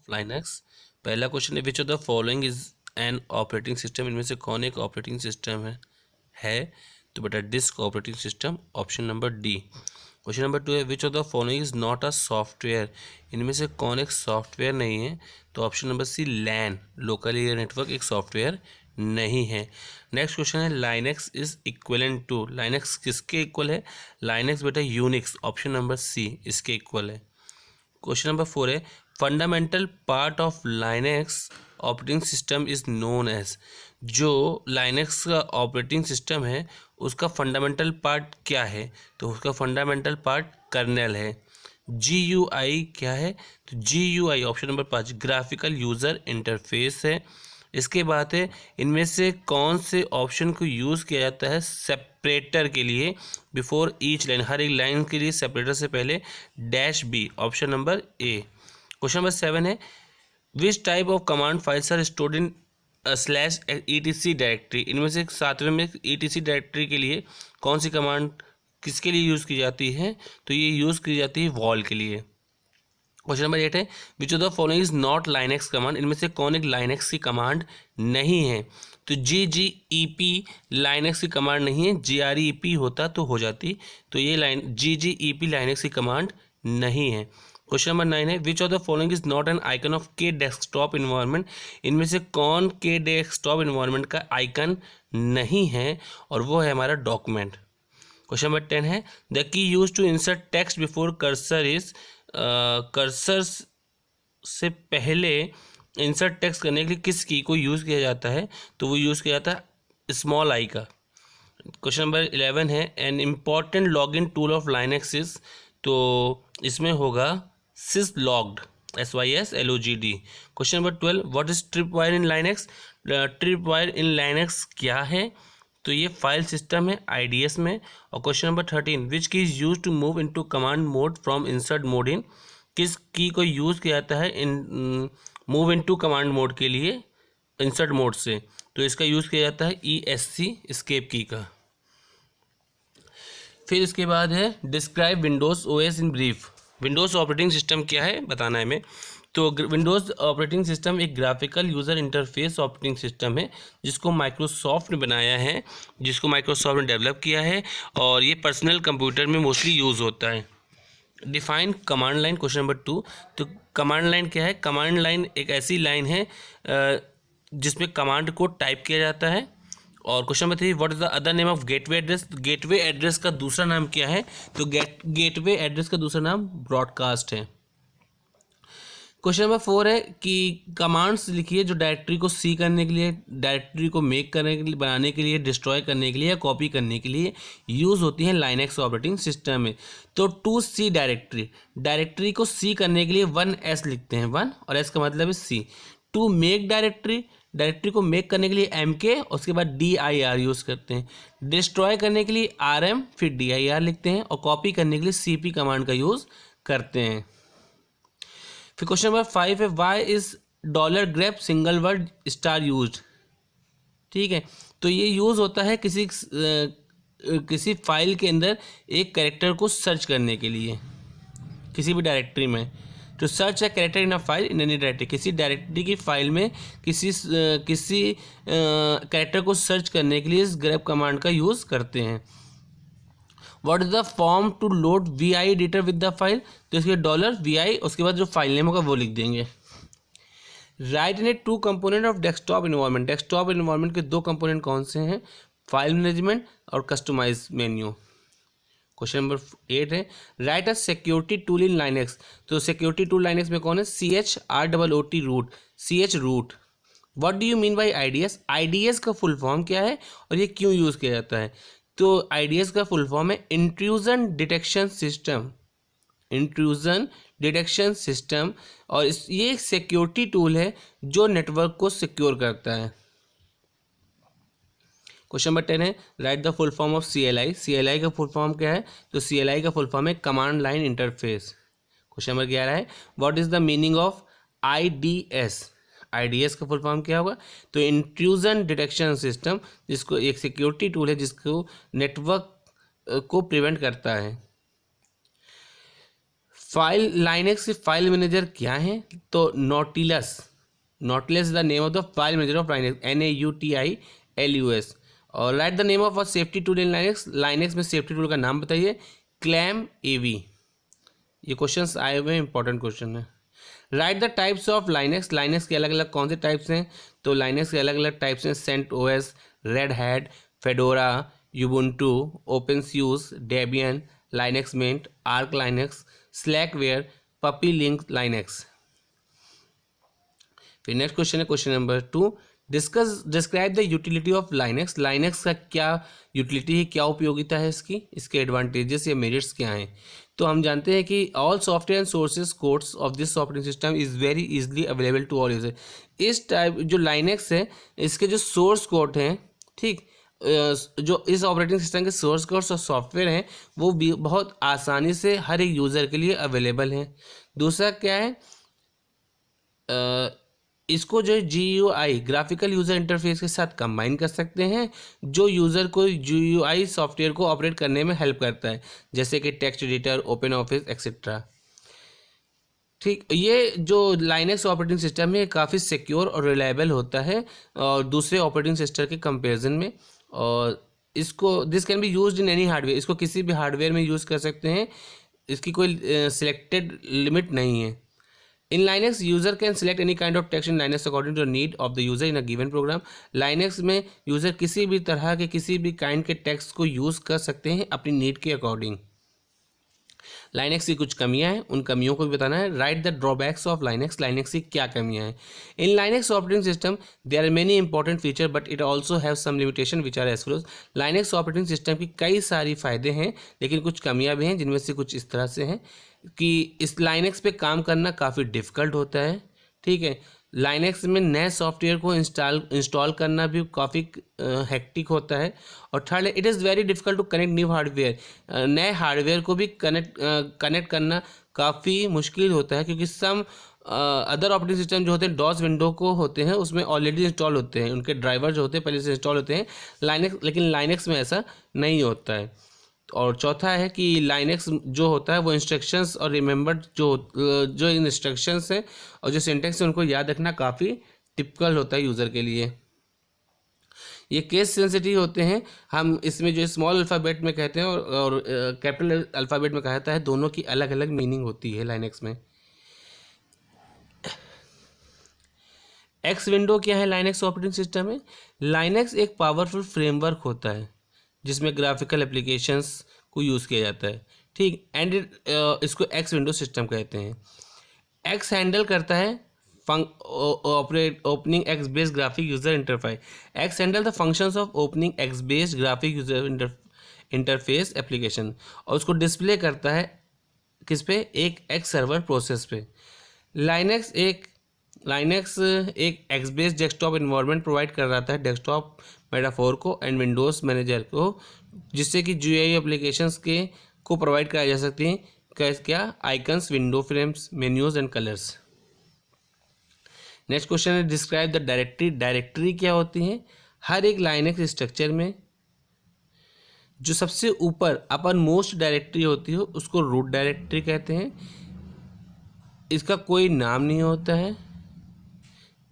Of Linux. पहला question है which of the following is an operating system, इनमें से कौन एक ऑपरेटिंग सिस्टम है। तो बेटा disk operating system, option number D. Question number 2 है which of the following is not a software, इनमें से कौन एक सॉफ्टवेयर नहीं है। तो option number C LAN, local area network, एक सॉफ्टवेयर नहीं है। नेक्स्ट क्वेश्चन है Linux is equivalent to, Linux किसके इक्वल है। लाइनक्स बेटा यूनिक्स, ऑप्शन नंबर सी इसके इक्वल है। क्वेश्चन नंबर 4 है fundamental part of Linux operating system is known as, जो लाइनक्स का ऑपरेटिंग सिस्टम है उसका फंडामेंटल पार्ट क्या है। तो उसका फंडामेंटल पार्ट कर्नेल है। GUI क्या है। तो GUI option number 5 graphical user interface है। इसके बाद है इनमें से कौन से ऑप्शन को यूज़ किया जाता है सेपरेटर के लिए बिफोर ईच लाइन, हर एक लाइन के लिए सेपरेटर से पहले dash B, option number A. Question number 7 है which type of command files are stored in slash ETC directory, इनमें से 7वें में ETC डायरेक्टरी के लिए कौन सी कमांड किसके लिए यूज़ की जाती है। तो ये यूज़ की जाती है वॉल के लिए। क्वेश्चन नंबर 8 है which of the following is not Linux command, इनमें से कौन एक लाइनक्स की कमांड नहीं है। तो GGEP लाइनक्स की कमांड नहीं है, GREP होता तो हो जाती। तो ये GGEP लाइनक्स की कमांड नहीं है। क्वेश्चन नंबर 9 है which of the following is not an icon of के डेस्कटॉप इन्वायरमेंट, इनमें से कौन के डेस्कटॉप इन्वायरमेंट का आइकन नहीं है, और वो है हमारा डॉक्यूमेंट। क्वेश्चन नंबर 10 है the key use to insert text before cursor is, cursor से पहले इंसर्ट टेक्स्ट करने के लिए किस की को यूज़ किया जाता है। तो वो यूज़ किया जाता है स्मॉल आई का। क्वेश्चन नंबर 11 है an important login tool of Linux is, तो इसमें होगा syslogd, SYSLOGD। Question number 12 what is tripwire in Linux, tripwire in Linux क्या है। तो ये फाइल सिस्टम है IDS में। और question number 13 which key is use to move into command mode from insert mode in, किस की को use किया जाता है in move into command mode के लिए इंसर्ट मोड से। तो इसका यूज़ किया जाता है ESC एस्केप की का। फिर इसके बाद है describe Windows OS in brief, Windows operating system क्या है बताना है हमें। तो विंडोज़ ऑपरेटिंग सिस्टम एक graphical user interface operating system है जिसको माइक्रोसॉफ्ट ने बनाया है, जिसको माइक्रोसॉफ्ट ने डेवलप किया है, और ये पर्सनल कंप्यूटर में मोस्टली यूज़ होता है। Define command line, question number 2। तो कमांड लाइन क्या है। कमांड लाइन एक ऐसी लाइन है जिसमें कमांड को टाइप किया जाता है। और question number 3 what is the other name of gateway address, gateway address का दूसरा नाम क्या है। तो गेटवे एड्रेस का दूसरा नाम ब्रॉडकास्ट है। क्वेश्चन नंबर 4 है कि कमांड्स लिखिए जो डायरेक्टरी को सी करने के लिए, डायरेक्टरी को मेक करने के लिए, बनाने के लिए, डिस्ट्रॉय करने के लिए या कॉपी करने के लिए यूज़ होती हैं लाइनक्स ऑपरेटिंग सिस्टम में। तो टू सी डायरेक्टरी, डायरेक्टरी को सी करने के लिए 1S लिखते हैं, 1 और S का मतलब है सी। टू मेक डायरेक्टरी, डायरेक्टरी को मेक करने के लिए MK, उसके बाद DIR यूज़ करते हैं। डिस्ट्रॉय करने के लिए RM फिर DIR लिखते हैं, और कॉपी करने के लिए CP कमांड का यूज़ करते हैं। फिर क्वेश्चन नंबर 5 है why is $grep single word star use. ठीक है, तो ये यूज़ होता है किसी फाइल के अंदर एक कैरेक्टर को सर्च करने के लिए किसी भी डायरेक्टरी में। तो सर्च है character in a file in any directory, किसी डायरेक्टरी की फाइल में किसी कैरेक्टर को सर्च करने के लिए इस grep कमांड का यूज़ करते हैं। What is the form to load VI editor with the file, तो इसके $VI उसके बाद जो फाइल नेम होगा वो लिख देंगे। Write in a two component of desktop environment, desktop environment के दो कंपोनेंट कौन से हैं, फाइल मैनेजमेंट और कस्टमाइज मेन्यू। क्वेश्चन नंबर 8 है write a security tool in Linux, तो सिक्योरिटी टूल लाइनक्स में कौन है, CHROOT root, CH root. What do you mean by IDS, IDS का फुल फॉर्म क्या है और ये क्यों यूज़ किया जाता है। तो IDS का फुल फॉर्म है intrusion detection system, intrusion detection system. और ये एक सिक्योरिटी टूल है जो नेटवर्क को सिक्योर करता है। क्वेश्चन नंबर 10 है write the full form of CLI, CLI का फुल फॉर्म क्या है, तो CLI का फुल फॉर्म है command line interface. Question number 11 है what is the meaning of IDS, IDS का फुल फॉर्म क्या होगा, तो इंट्रूजन डिटेक्शन सिस्टम, जिसको एक सिक्योरिटी टूल है जिसको नेटवर्क को प्रिवेंट करता है। लाइनेक्स के फाइल मैनेजर क्या है? तो Nautilus is the name of the file manager of Linux, NAUTILUS। और right the name of a safety tool in Linux में सेफ्टी टूल का नाम बताइए। Clam AV। ये क्वेश्चंस आए हुए हैं, इंपॉर्टेंट क्वेश्चन है। Write the types of Linux के अलग अलग कौन से टाइप्स हैं? तो लाइनेक्स के अलग अलग टाइप्स हैं, CentOS, Red Hat, Fedora, Ubuntu, openSUSE, Debian, Linux Mint, Arch Linux, Slackware, Puppy link Linux. फिर नेक्स्ट क्वेश्चन है question number 2, describe the utility of Linux. Linux का क्या यूटिलिटी है, क्या उपयोगिता है इसकी, इसके एडवांटेजेस या मेरिट्स क्या हैं? तो हम जानते हैं कि all software and sources codes of this operating system is very easily available to all user. इस टाइप जो लाइनेक्स है, इसके जो सोर्स कोड हैं, ठीक, जो इस ऑपरेटिंग सिस्टम के सोर्स कोड्स और सॉफ्टवेयर हैं, वो भी बहुत आसानी से हर एक यूज़र के लिए अवेलेबल हैं। दूसरा क्या है, इसको जो GUI ग्राफिकल यूज़र इंटरफेस के साथ कंबाइन कर सकते हैं, जो यूज़र को GUI सॉफ्टवेयर को ऑपरेट करने में हेल्प करता है, जैसे कि text editor, open office etcetera. ठीक, ये जो लाइनेक्स ऑपरेटिंग सिस्टम है काफ़ी सिक्योर और रिलायबल होता है और दूसरे ऑपरेटिंग सिस्टम के कंपेरिजन में। और इसको this can be used in any hardware, इसको किसी भी हार्डवेयर में यूज़ कर सकते हैं, इसकी कोई सिलेक्टेड लिमिट नहीं है। In Linux, user can select any kind of text in Linux according to the need of the user in a given program. Linux में यूज़र किसी भी तरह के किसी भी काइंड के टेक्स्ट को यूज़ कर सकते हैं अपनी नीड के अकॉर्डिंग। लाइनेक्स की कुछ कमियां हैं, उन कमियों को भी बताना है। Write the drawbacks of Linux. Linux की क्या कमियां हैं? In Linux operating system there are many important feature but it also have some limitation which are as follows. Linux operating system की कई सारी फ़ायदे हैं, लेकिन कुछ कमियां भी हैं, जिनमें से कुछ इस तरह से हैं कि इस लाइनेक्स पे काम करना काफ़ी डिफ़िकल्ट होता है। ठीक है, लाइनेक्स में नए सॉफ्टवेयर को इंस्टॉल करना भी काफ़ी हेक्टिक होता है। और third, it is very difficult to connect new hardware. नए हार्डवेयर को भी कनेक्ट करना काफ़ी मुश्किल होता है, क्योंकि सम अदर ऑपरेटिंग सिस्टम जो होते हैं डॉस विंडो को होते हैं, उसमें ऑलरेडी इंस्टॉल होते हैं, उनके ड्राइवर जो होते हैं पहले से इंस्टॉल होते हैं। लेकिन लाइनेक्स में ऐसा नहीं होता है। और चौथा है कि लाइनेक्स जो होता है वो इंस्ट्रक्शंस और रिमेंबर जो इंस्ट्रक्शंस हैं और जो सिंटेक्स है उनको याद रखना काफ़ी टिपिकल होता है यूज़र के लिए। ये केस सेंसिटिव होते हैं। हम इसमें जो स्मॉल अल्फ़ाबेट में कहते हैं और कैपिटल अल्फ़ाबेट में कहा जाता है, दोनों की अलग अलग मीनिंग होती है लाइनेक्स में। एक्स विंडो क्या है लाइनेक्स ऑपरेटिंग सिस्टम में? लाइनेक्स एक पावरफुल फ्रेमवर्क होता है जिसमें ग्राफिकल एप्लीकेशंस को यूज़ किया जाता है। ठीक, एंड इसको एक्स विंडो सिस्टम कहते हैं। एक्स हैंडल करता है opening x based graphic user interface. X handle the functions of opening x based graphic user interface application, और उसको डिस्प्ले करता है किस पे? एक एक्स सर्वर प्रोसेस पे। लाइनेक्स एक x based desktop environment provide कर रहा है डेस्कटॉप मेटाफोर को एंड विंडोज़ मैनेजर को, जिससे कि GUI एप्लीकेशंस के को प्रोवाइड कराई जा सकती हैं क्या? Icons, window frames, menus and colours. Next question है डिस्क्राइब द डायरेक्टरी। डायरेक्टरी क्या होती है? हर एक लाइनेक्स स्ट्रक्चर में जो सबसे ऊपर अपर मोस्ट डायरेक्टरी होती है उसको रूट डायरेक्टरी कहते हैं। इसका कोई नाम नहीं होता है,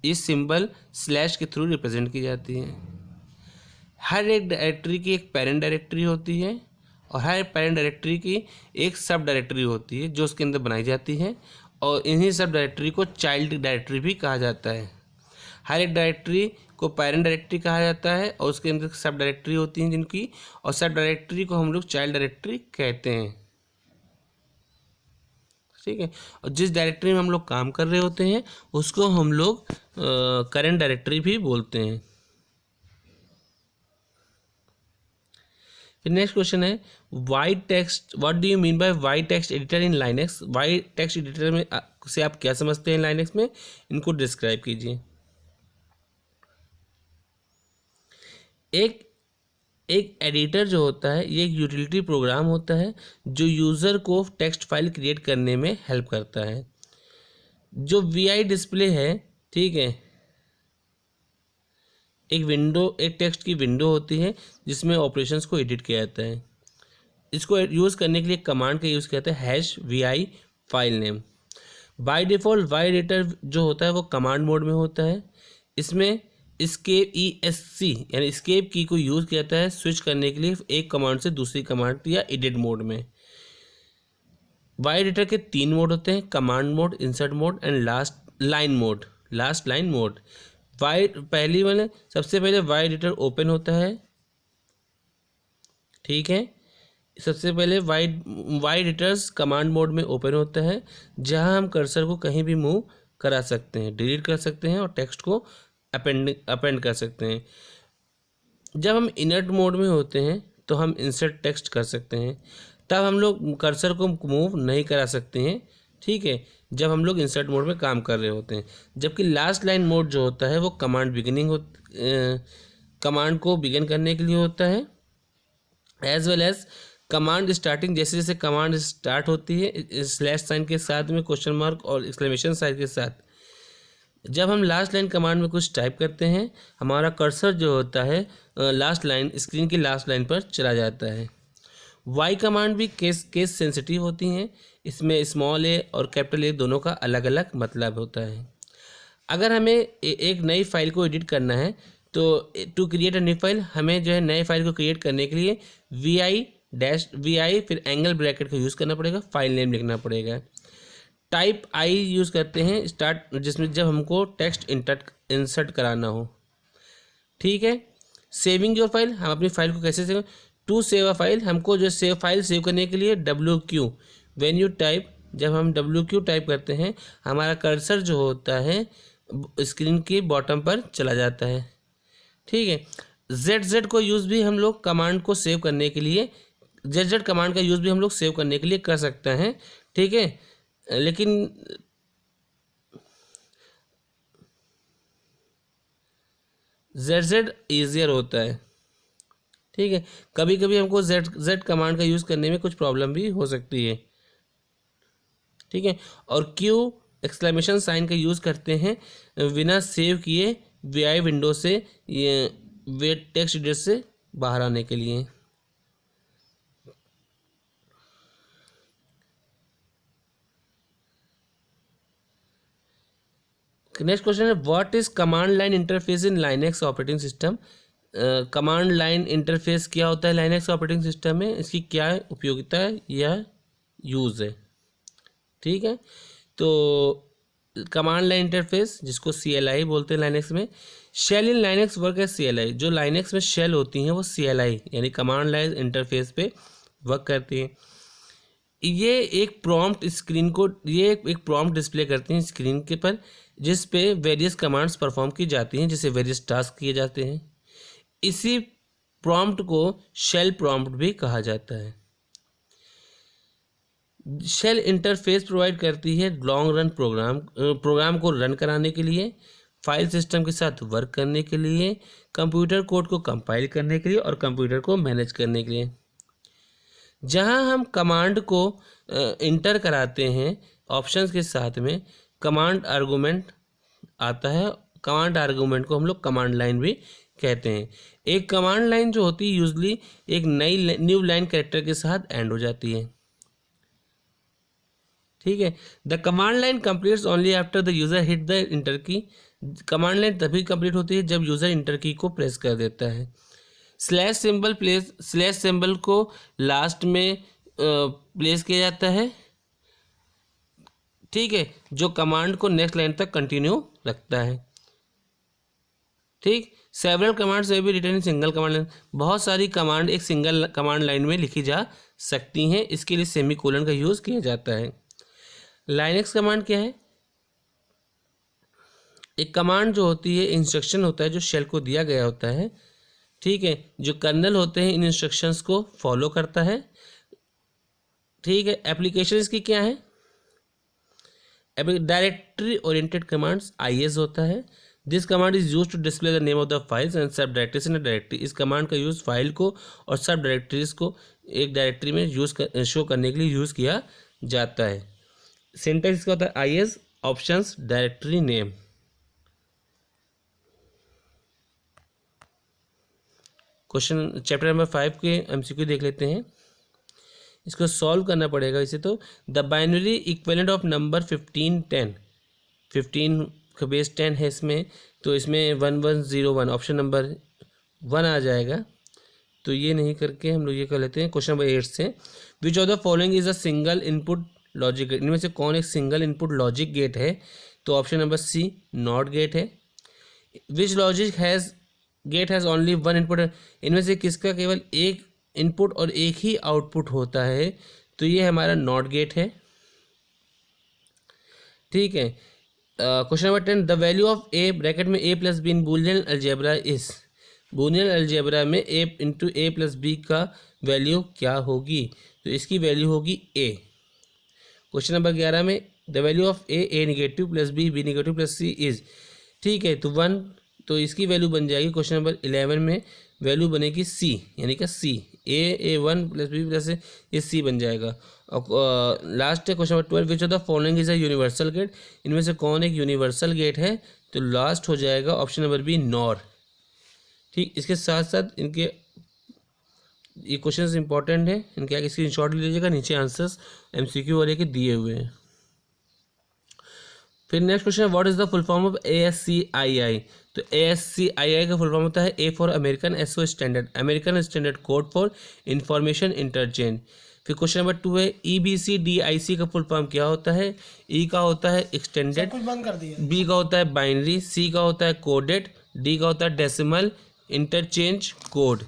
इस सिंबल स्लैश के थ्रू रिप्रेजेंट की जाती है। हर एक डायरेक्टरी की एक पेरेंट डायरेक्टरी होती है और हर पेरेंट डायरेक्टरी की एक सब डायरेक्टरी होती है जो उसके अंदर बनाई जाती है, और इन्हीं सब डायरेक्टरी को चाइल्ड डायरेक्टरी भी कहा जाता है। हर एक डायरेक्टरी को पेरेंट डायरेक्टरी कहा जाता है और उसके अंदर सब डायरेक्टरी होती हैं जिनकी, और सब डायरेक्टरी को हम लोग चाइल्ड डायरेक्टरी कहते हैं। ठीक है, और जिस डायरेक्टरी में हम लोग काम कर रहे होते हैं उसको हम लोग करंट डायरेक्टरी भी बोलते हैं। फिर नेक्स्ट क्वेश्चन है vi text, what do you mean by vi text editor in Linux. Vi text editor में से आप क्या समझते हैं लाइनेक्स में, इनको डिस्क्राइब कीजिए। एक एडिटर जो होता है ये एक यूटिलिटी प्रोग्राम होता है जो यूज़र को टेक्स्ट फाइल क्रिएट करने में हेल्प करता है। जो VI डिस्प्ले है, ठीक है, एक टेक्स्ट की विंडो होती है जिसमें ऑपरेशंस को एडिट किया जाता है। इसको यूज़ करने के लिए कमांड का यूज़ किया जाता है #VI file name. By default vi editor जो होता है वो कमांड मोड में होता है। इसमें एस्केप ESC यानी एस्केप की को यूज़ किया जाता है स्विच करने के लिए एक कमांड से दूसरी कमांड या एडिट मोड में। वाई एडिटर के 3 मोड होते हैं, command mode, insert mode and last line mode. पहली वाले सबसे पहले वाई एडिटर ओपन होता है, ठीक है। सबसे पहले वाई एडिटर्स कमांड मोड में ओपन होता है, जहां हम कर्सर को कहीं भी मूव करा सकते हैं, डिलीट कर सकते हैं और टेक्स्ट को अपेंड कर सकते हैं। जब हम इनर्ट मोड में होते हैं तो हम इंसर्ट टेक्स्ट कर सकते हैं, तब हम लोग कर्सर को मूव नहीं करा सकते हैं, ठीक है, जब हम लोग इंसर्ट मोड में काम कर रहे होते हैं। जबकि लास्ट लाइन मोड जो होता है वो कमांड को बिगिन करने के लिए होता है, as well as command starting. जैसे जैसे कमांड स्टार्ट होती है स्लैश साइन के साथ में, क्वेश्चन मार्क और एक्सक्लेमेशन साइन के साथ, जब हम लास्ट लाइन कमांड में कुछ टाइप करते हैं हमारा कर्सर जो होता है लास्ट लाइन स्क्रीन की लास्ट लाइन पर चला जाता है। वाई कमांड भी केस सेंसिटिव होती हैं, इसमें स्मॉल ए और कैपिटल ए दोनों का अलग अलग मतलब होता है। अगर हमें एक नई फाइल को एडिट करना है तो to create a new file, हमें जो है नए फाइल को क्रिएट करने के लिए VI फिर एंगल ब्रैकेट का यूज़ करना पड़ेगा, फाइल नेम लिखना पड़ेगा। टाइप आई यूज़ करते हैं स्टार्ट, जिसमें जब हमको टेक्स्ट इंसर्ट कराना हो, ठीक है। सेविंग योर फाइल, हम अपनी फाइल को कैसे save, to save a file, हमको जो फाइल सेव करने के लिए WQ व्हेन यू टाइप, जब हम WQ टाइप करते हैं हमारा कर्सर जो होता है स्क्रीन के बॉटम पर चला जाता है, ठीक है। ZZ को यूज़ भी हम लोग कमांड को सेव करने के लिए, ZZ कमांड का यूज़ भी हम लोग सेव करने के लिए कर सकते हैं, ठीक है। लेकिन ZZ ईजियर होता है, ठीक है। कभी कभी हमको Z कमांड का यूज़ करने में कुछ प्रॉब्लम भी हो सकती है, ठीक है। और Q एक्सक्लेमेशन साइन का यूज़ करते हैं बिना सेव किए VI विंडो से ये वेट टेक्स्ट एडिटर से बाहर आने के लिए। नेक्स्ट क्वेश्चन है what is command line interface in Linux operating system. Command line interface क्या होता है लाइनेक्स ऑपरेटिंग सिस्टम में, इसकी क्या उपयोगिता है या यूज़ है, ठीक है। तो कमांड लाइन इंटरफेस जिसको CLI बोलते हैं लाइनेक्स में, शेल इन लाइनेक्स वर्क है CLI, जो लाइनेक्स में शेल होती हैं वो CLI यानी कमांड लाइन इंटरफेस पे वर्क करती हैं। ये एक प्रॉम्प्ट डिस्प्ले करती हैं स्क्रीन के पर, जिस पे वेरियस कमांड्स परफॉर्म की जाती हैं, जिसे वेरियस टास्क किए जाते हैं। इसी प्रॉम्प्ट को शेल प्रॉम्प्ट भी कहा जाता है। शेल इंटरफेस प्रोवाइड करती है लॉन्ग रन प्रोग्राम को रन कराने के लिए, फाइल सिस्टम के साथ वर्क करने के लिए, कंप्यूटर कोड को कंपाइल करने के लिए और कंप्यूटर को मैनेज करने के लिए। जहां हम कमांड को इंटर कराते हैं ऑप्शंस के साथ में, कमांड आर्गूमेंट आता है। कमांड आर्गूमेंट को हम लोग कमांड लाइन भी कहते हैं। एक कमांड लाइन जो होती है यूजली एक न्यू लाइन कैरेक्टर के साथ एंड हो जाती है, ठीक है। The command line completes only after the user hit the inter की। कमांड लाइन तभी कंप्लीट होती है जब यूजर इंटर की को प्रेस कर देता है। स्लैश सिंबल को लास्ट में प्लेस किया जाता है, ठीक है, जो कमांड को नेक्स्ट लाइन तक कंटिन्यू रखता है, ठीक। सेवरल कमांड्स में भी return in single command line, बहुत सारी कमांड एक सिंगल कमांड लाइन में लिखी जा सकती हैं, इसके लिए सेमीकोलन का यूज़ किया जाता है। लाइनेक्स कमांड क्या है, एक कमांड जो होती है इंस्ट्रक्शन होता है जो शेल को दिया गया होता है, ठीक है, जो कर्नल होते हैं इन इंस्ट्रक्शंस को फॉलो करता है, ठीक है। एप्लीकेशन इसकी क्या है, डायरेक्टरी ओरिएंटेड कमांड्स IS होता है। This command is use to display the name of the files and subdirectories in a directory. इस कमांड का यूज़ फाइल को और सब डायरेक्टरीज को एक डायरेक्टरी में शो करने के लिए यूज़ किया जाता है। सिंटैक्स इसका होता है IS options directory name. Question chapter number 5 के MCQ देख लेते हैं। इसको सॉल्व करना पड़ेगा इसे। तो the binary equivalent of number 15 का बेस 10 है इसमें, तो इसमें 1101 ऑप्शन नंबर 1 आ जाएगा। तो ये नहीं करके हम लोग ये कर लेते हैं क्वेश्चन नंबर 8 से। Which of the following is a single input logic gate, इनमें से कौन एक सिंगल इनपुट लॉजिक गेट है? तो option number C NOT gate है। Which logic has gate has only one input, इनमें से किसका केवल एक इनपुट और एक ही आउटपुट होता है? तो ये हमारा नॉट गेट है। ठीक है। Question number 10, the value of A bracket में A plus B in Boolean algebra is, Boolean algebra में A into A plus B का वैल्यू क्या होगी? तो इसकी वैल्यू होगी ए। क्वेश्चन नंबर 11 में the value of A negative plus B negative plus C is, ठीक है, तो 1, तो इसकी वैल्यू बन जाएगी क्वेश्चन नंबर 11 में वैल्यू बनेगी सी, यानी कि C A 1 plus B plus ये सी बन जाएगा। और लास्ट है question number 12, which of the following is a universal gate, इनमें से कौन एक यूनिवर्सल गेट है? तो लास्ट हो जाएगा ऑप्शन नंबर बी नॉर। ठीक, इसके साथ साथ इनके ये क्वेश्चन इंपॉर्टेंट है, इनके आगे स्क्रीनशॉट ले लीजिएगा, नीचे आंसर्स एमसीक्यू वाले के दिए हुए हैं। फिर नेक्स्ट क्वेश्चन है what is the full form of ASCII? तो ASCII का फुल फॉर्म होता है A for American, S for standard, American standard code for information interchange. फिर क्वेश्चन नंबर 2 है EBCDIC का फुल फॉर्म क्या होता है? ई का होता है एक्सटेंडेड, बी का होता है बाइनरी, सी का होता है कोडेड, डी का होता है डेसिमल इंटरचेंज कोड।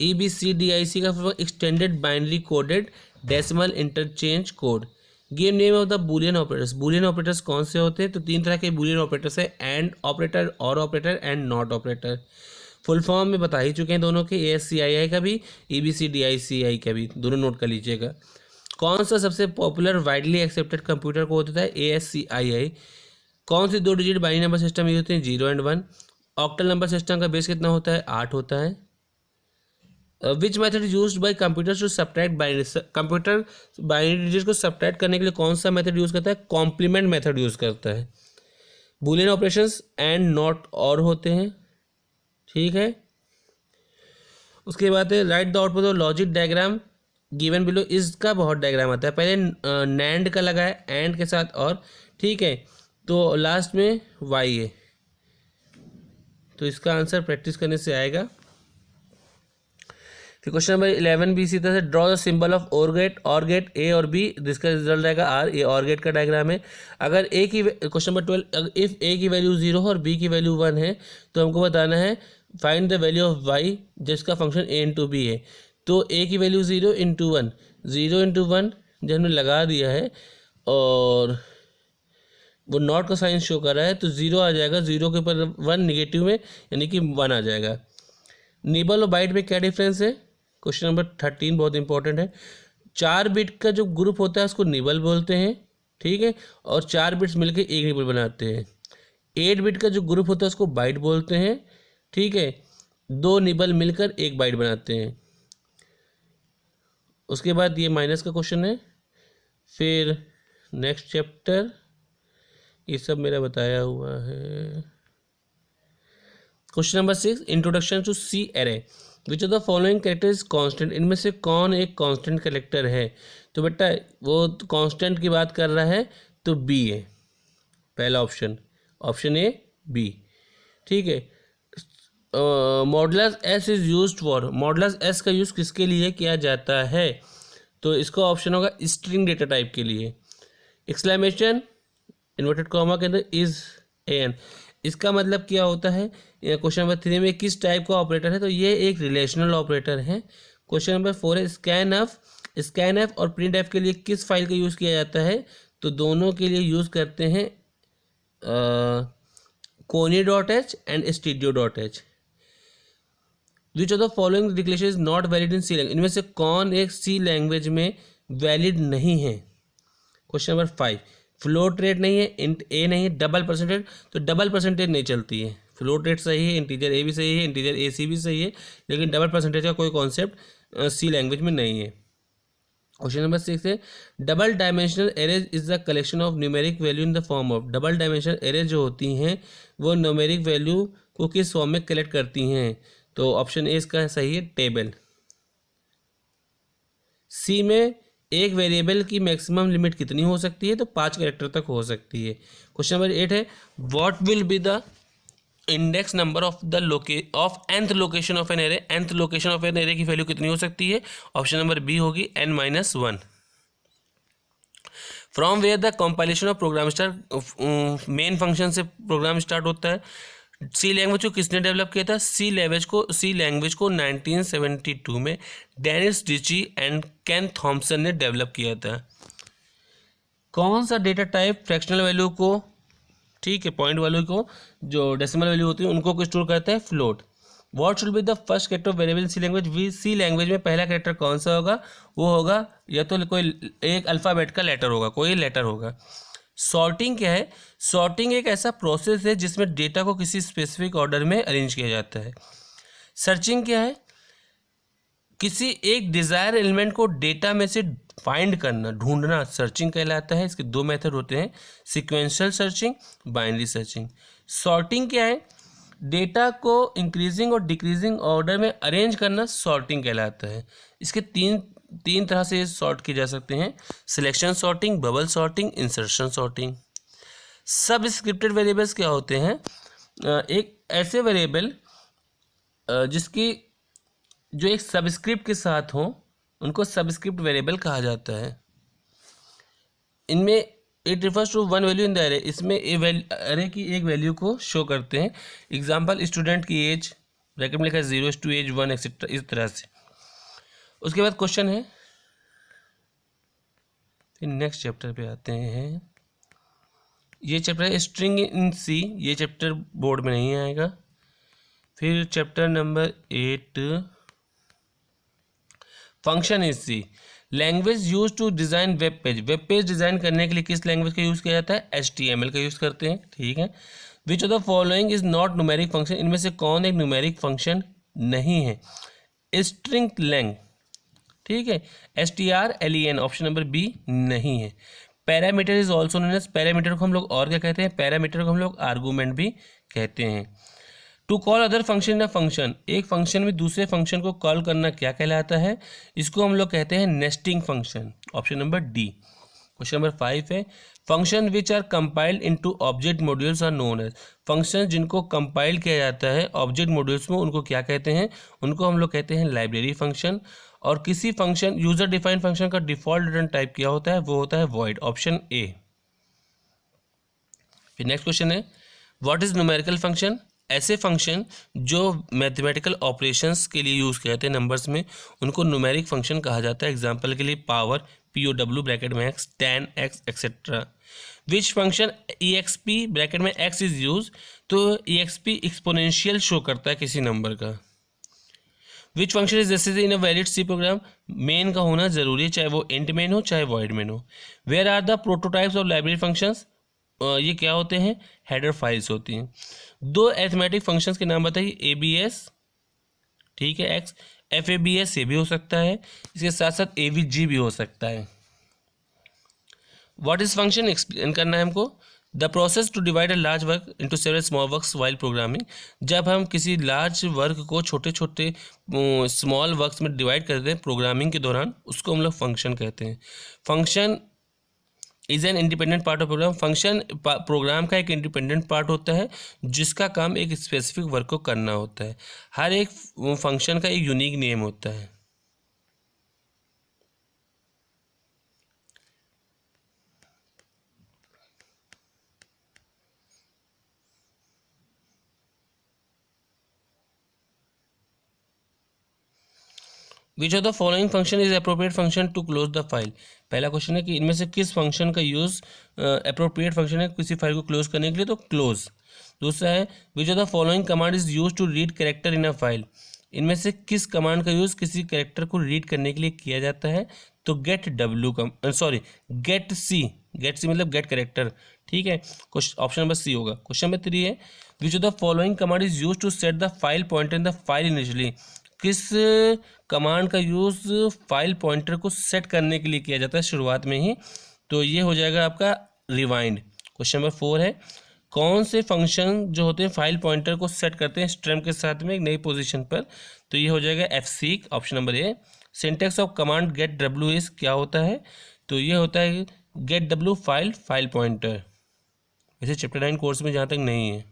EBCDIC का full form extended binary coded decimal interchange code. Give name of the Boolean operators, Boolean operators कौन से होते हैं? तो 3 तरह के बूलियन ऑपरेटर्स है, एंड ऑपरेटर, और operator and not operator. Full form में बता ही चुके हैं दोनों के, ASCII का भी, EBCDIC का भी, दोनों नोट कर लीजिएगा। कौन सा सबसे popular widely accepted computer code होता है? ASCII। कौन सी 2 digit binary number system use होते हैं? 0 एंड 1। ऑक्टल नंबर सिस्टम का बेस कितना होता है? 8 होता है। Which method is use by computer to subtract binary, computer binary digit को सब्ट्रैक्ट करने के लिए कौन सा मेथड यूज करता है? कॉम्प्लीमेंट मेथड यूज करता है। बूलियन ऑपरेशंस एंड नॉट और होते हैं। ठीक है, उसके बाद है write the output of logic diagram given below, इसका बहुत डायग्राम आता है, पहले नैंड का लगा है एंड के साथ और, ठीक है, तो लास्ट में वाई है, तो इसका आंसर प्रैक्टिस करने से आएगा। फिर क्वेश्चन नंबर 11 भी इसी तरह से, ड्रॉ द सिंबल ऑफ और गेट ए और बी, जिसका रिजल्ट आएगा आर, ये और गेट का डायग्राम है। अगर ए की, क्वेश्चन नंबर 12, इफ ए की वैल्यू 0 और बी की वैल्यू 1 है तो हमको बताना है find the value of Y जिसका फंक्शन ए इंटू बी है। तो ए की वैल्यू 0 इंटू 1, 0 इंटू 1 जो हमने लगा दिया है और वो नॉट का साइन शो कर रहा है, तो 0 आ जाएगा, 0 के ऊपर 1 निगेटिव में, यानी कि 1 आ जाएगा। निबल और बाइट में क्या डिफरेंस है? क्वेश्चन नंबर 13 बहुत इंपॉर्टेंट है। 4 बिट का जो ग्रुप होता है उसको निबल बोलते हैं, ठीक है, और 4 बिट्स मिलकर एक निबल बनाते हैं। 8 बिट का जो ग्रुप होता है उसको बाइट बोलते हैं, ठीक है, 2 निबल मिलकर एक बाइट बनाते हैं। उसके बाद ये माइनस का क्वेश्चन है। फिर नेक्स्ट चैप्टर, ये सब मेरा बताया हुआ है। Question number 6, introduction to C array, which of the following character is constant, इनमें से कौन एक कांस्टेंट कैरेक्टर है? तो बेटा वो कांस्टेंट की बात कर रहा है तो बी है पहला ऑप्शन, ऑप्शन ए बी, ठीक है। Modulus S is used for, modulus S का यूज़ किसके लिए किया जाता है? तो इसका ऑप्शन होगा स्ट्रिंग डेटा टाइप के लिए। एक्सक्लेमेशन इन्वर्टेड कॉमा के अंदर इज एन, इसका मतलब क्या होता है? क्वेश्चन नंबर 3 में किस टाइप का ऑपरेटर है? तो ये एक रिलेशनल ऑपरेटर है। क्वेश्चन नंबर 4 है स्कैन एफ और प्रिंट एफ के लिए किस फाइल का यूज़ किया जाता है? तो दोनों के लिए यूज़ करते हैं conny.h and studio.h। Which of the following declaration is not valid in C language, इनमें से कौन एक सी लैंग्वेज में वैलिड नहीं है? क्वेश्चन नंबर 5, फ्लोट रेट नहीं है, इंट ए नहीं है, डबल परसेंटेज, तो डबल परसेंटेज नहीं चलती है। फ्लोट रेट सही है, इंटीजर ए भी सही है, इंटीजर ए सी भी सही है, लेकिन डबल परसेंटेज का कोई कॉन्सेप्ट सी लैंग्वेज में नहीं है। क्वेश्चन नंबर 6 है double dimensional arrays is the collection of numeric value in the form of, double dimensional arrays जो होती हैं वो न्यूमेरिक वैल्यू को किस फॉर्म में कलेक्ट करती हैं? तो ऑप्शन ए इसका सही है, टेबल। सी में एक वेरिएबल की मैक्सिमम लिमिट कितनी हो सकती है, तो 5 कैरेक्टर तक हो सकती है। क्वेश्चन नंबर 8 है, what will be the index number of the nth location of an array. nth location of an array की वैल्यू कितनी हो सकती है, ऑप्शन नंबर बी होगी n-1। From where the compilation of program start, main function से program start होता है। सी language को किसने डेवलप किया था, सी लैंग्वेज को 1972 में Dennis Ritchie and Ken Thompson ने डेवलप किया था। कौन सा डेटा टाइप फ्रैक्शनल वैल्यू को, ठीक है, पॉइंट वैल्यू को, जो डेसिमल वैल्यू होती है उनको स्टोर करता है, float. What should be the first character of variable C language. C language में पहला कैरेक्टर कौन सा होगा, वो होगा या तो कोई एक अल्फ़ाबेट का लेटर होगा, कोई लेटर होगा। सॉर्टिंग क्या है, सॉर्टिंग एक ऐसा प्रोसेस है जिसमें डेटा को किसी स्पेसिफिक ऑर्डर में अरेंज किया जाता है। सर्चिंग क्या है, किसी एक डिज़ायर एलिमेंट को डेटा में से फाइंड करना, ढूंढना, सर्चिंग कहलाता है। इसके दो मेथड होते हैं, sequential searching, binary searching. Sorting क्या है, डेटा को इंक्रीजिंग और डिक्रीजिंग ऑर्डर में अरेंज करना सॉर्टिंग कहलाता है। इसके तीन तरह से सॉर्ट किए जा सकते हैं, selection sorting, bubble sorting, insertion sorting. सब स्क्रिप्टेड वेरिएबल्स क्या होते हैं, एक ऐसे वेरिएबल जिसकी जो एक सबस्क्रिप्ट के साथ हो, उनको सबस्क्रिप्ट वेरिएबल कहा जाता है। इनमें it refers to one value in the array, इसमें एरे की एक वैल्यू को शो करते हैं। एग्जांपल, स्टूडेंट की एज, ब्रैकेट में लिखा है 0 to age 1 एक्सेट्रा, इस तरह से। उसके बाद क्वेश्चन है, फिर नेक्स्ट चैप्टर पे आते हैं। ये चैप्टर है स्ट्रिंग इन सी, ये चैप्टर बोर्ड में नहीं आएगा। फिर chapter number 8, function in C, language use to design web page. Web page design करने के लिए किस लैंग्वेज का यूज़ किया जाता है, HTML का यूज़ करते हैं, ठीक है। Which of the following is not numeric function, इनमें से कौन एक न्यूमेरिक फंक्शन नहीं है, स्ट्रिंग लेंथ, ठीक है, STRLEN, ऑप्शन नंबर बी नहीं है। Parameter is also known as, parameter को हम लोग और क्या कहते हैं, पैरामीटर को हम लोग आर्गूमेंट भी कहते हैं। To call other function in a function, एक फंक्शन में दूसरे फंक्शन को कॉल करना क्या कहलाता है, इसको हम लोग कहते हैं nesting function, option number D. Question number 5 है, function which are compiled into object modules are known as. Function जिनको कंपाइल किया जाता है ऑब्जेक्ट मॉड्यूल्स में, उनको क्या कहते हैं, उनको हम लोग कहते हैं लाइब्रेरी फंक्शन। और किसी फंक्शन, यूजर डिफाइंड फंक्शन का डिफॉल्ट रिटर्न टाइप क्या होता है, वो होता है वॉइड, ऑप्शन ए। फिर नेक्स्ट क्वेश्चन है, व्हाट इज न्यूमेरिकल फंक्शन। ऐसे फंक्शन जो मैथमेटिकल ऑपरेशंस के लिए यूज़ किए जाते हैं नंबर्स में, उनको न्यूमेरिक फंक्शन कहा जाता है। एग्जांपल के लिए पावर, POW ब्रैकेट में x, tan x etcetera. Which function EXP bracket में x इज यूज, तो EXP एक्सपोनेंशियल शो करता है किसी नंबर का। Which function is necessary in a valid C program, main का होना जरूरी है, चाहे वो इंट मेन हो चाहे वॉइड मेन हो। Where are the prototypes of library functions, ये क्या होते हैं, हेडर फाइल्स होती हैं। दो अरिथमेटिक फंक्शंस के नाम बताइए, ABS, ठीक है, x, FABS ये भी हो सकता है, इसके साथ साथ AVG भी हो सकता है। व्हाट इज फंक्शन, एक्सप्लेन करना है हमको। The process to divide a large work into several small works while programming, जब हम किसी लार्ज वर्क को छोटे छोटे स्मॉल वर्क्स में डिवाइड करते हैं प्रोग्रामिंग के दौरान, उसको हम लोग फंक्शन कहते हैं। Function is an independent part of program, function program का एक इंडिपेंडेंट पार्ट होता है जिसका काम एक स्पेसिफिक वर्क को करना होता है। हर एक फंक्शन का एक यूनिक नेम होता है। Which of the following function is appropriate function to close the file. पहला क्वेश्चन है कि इनमें से किस फंक्शन का यूज़ अप्रोप्रिएट फंक्शन है किसी फाइल को क्लोज करने के लिए, तो क्लोज। दूसरा है, which of the following command is use to read character in a file. इनमें से किस कमांड का यूज़ किसी कैरेक्टर को रीड करने के लिए किया जाता है, तो गेट सी, मतलब गेट कैरेक्टर, ठीक है, ऑप्शन नंबर सी होगा। क्वेश्चन नंबर 3 है, which of the following command is use to set the file pointer in the file initially. किस कमांड का यूज़ फाइल पॉइंटर को सेट करने के लिए किया जाता है शुरुआत में ही, तो ये हो जाएगा आपका रिवाइंड। क्वेश्चन नंबर 4 है, कौन से फंक्शन जो होते हैं फाइल पॉइंटर को सेट करते हैं स्ट्रम के साथ में एक नई पोजीशन पर, तो ये हो जाएगा fseek, option number A. Syntax of command get W is क्या होता है, तो ये होता है गेट डब्ल्यू फाइल पॉइंटर। वैसे चैप्टर 9 कोर्स में जहाँ तक नहीं है।